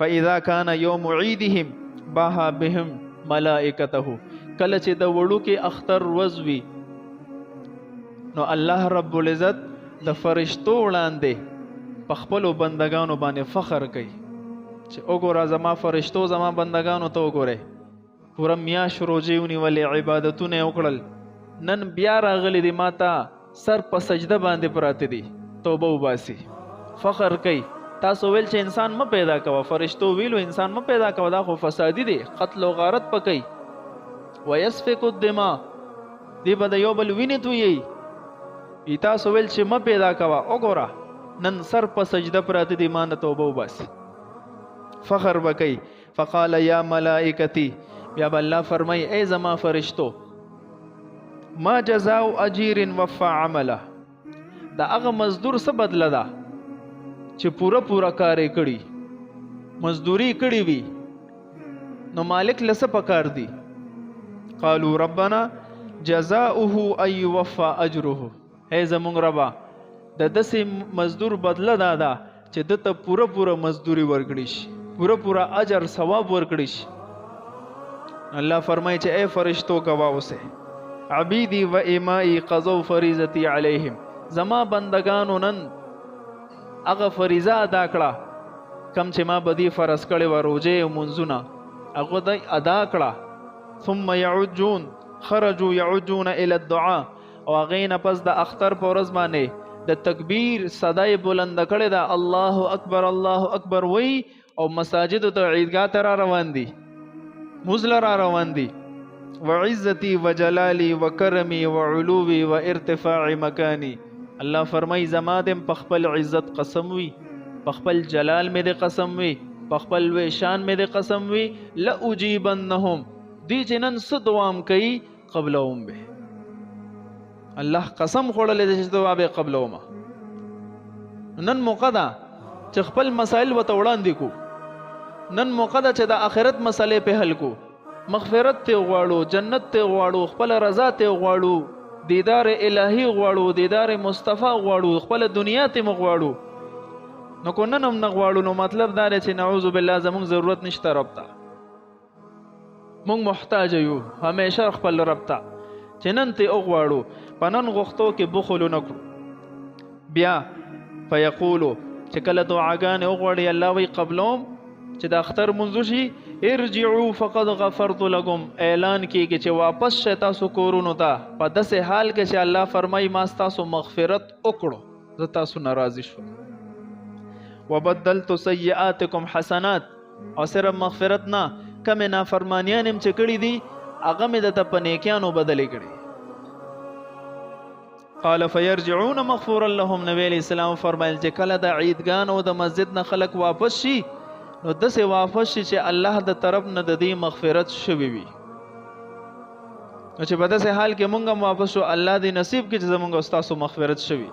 فاذا كان يوم عيدهم باها بهم ملائکته. کله چې د وړو کې اختر وزوي نو الله رب العزت د فرشتو وړاندې په خپلو بندگانو باندې فخر کوي چې وګوره زما فرشتو زما بندگانو ته وګورئ، پوره میاشت روژې ونیولې، عبادتونه یې وکړل، نن بیا راغلی دی ماته سر په سجده باندې پراته دي، توبه وباسي، فخر کوي. تاسو ویل چې انسان مه پیدا کوه، فرشتو ویلو انسان مه پیدا کوه، دا خو فسادي دی، قتل و غارت پکوي. ویسفک الدماء، دی به د یو بل وینې تویي. تاسو ویل چې مه پیدا کوه، وګوره نن سر په سجده پراته دي، ما نه توبه وباسي، فخر وکوي. فقال یا ملائکتی، بیا به الله فرمای ای زما فرشتو، ما جزاء اجیر وفا عمله، دا هغه مزدور څه بدله ده چې پوره کار یې کړي، مزدوري کړي وي، نو مالک له څه پکار دي؟ قالوا ربنا جزاؤه ان يوفى اجره، ای زمونږ ربا د داسې مزدور بدله دا ده چې دته پوره مزدوري ورکړي شي، پوره اجر ثواب ورکړي شي. الله فرمایي چې اے فرشتو گواه اوسئ، عبیدی و امائی قضوا فریضتی علیہم، زما بندگانو نن هغه فریضه ادا کړه کم چې ما بدی فرض کړې و، روژې او منځونه هغه د ادا کړه. ثم یعجون، خرجوا یعجون الی الدعاء، او هغې نه پس د اختر په ورځ باندې د تکبیر صدای بلند کړې ده، الله اکبر الله اکبر وی، او مساجد ته عیدګاه ته را روان دي، مزل را روان دي. وعزتی وجلالی وکرمی وعلوی وارتفاع مکانی، الله فرمای زما دم په خپل عزت قسم وی، په خپل جلال مې د قسم وی، په خپل وی شان مې د قسم وی، لأجیبنهم، دی چې نن څه دوام کوي قبلهم به، الله قسم خوړلې چې دعا به قبلهم. نن موقع ده چې خپل مسائل ورته وړاندې کو، نن موقع ده چې د آخرت مسئلې په حل کو، مغفرت ته غواړو، جنت ته غواړو، خپل رضا ته غواړو، دیدار الهی غواړو، دیدار مصطفی غواړو، خپل دنیا ته مغواړو. نو کو نن هم نه غواړو، نو مطلب دا دی چې نعوذ بالله زموږ ضرورت نشته رب ته، موږ محتاج یو همیشه خپل رب ته چې نن ته وغواړو، په نن غوښتو کې بخل نه کړو. بیا فیقولو چې کله دعاګانې وغواړي الله وی قبلوم، چې د اختر منځو شي ارجعوا فقد غفرت لكم، اعلان کیږي چې واپس شئ تاسو کورونو ته، په داسې حال کې چې الله فرمایي ما ستاسو مغفرت وکړو، زه تاسو نه راضي شوم. وبدلت سیئاتکم حسنات، او صرف مغفرت نه، کمې نافرمانیان هم چې کړي دي هغه مې درته په نیکیانو بدلې کړي. قال فیرجعون مغفورا لهم، نبی علیہ السلام فرمایل چې کله د عیدګان او د مسجد نه خلک واپس شي نو داسې واپس شي چې الله د طرف نه د دې مغفرت شوی وي. نو چې په داسې حال کې مونږ هم واپس شو، الله دې نصیب کړي چې زمونږ او ستاسو مغفرت شوي.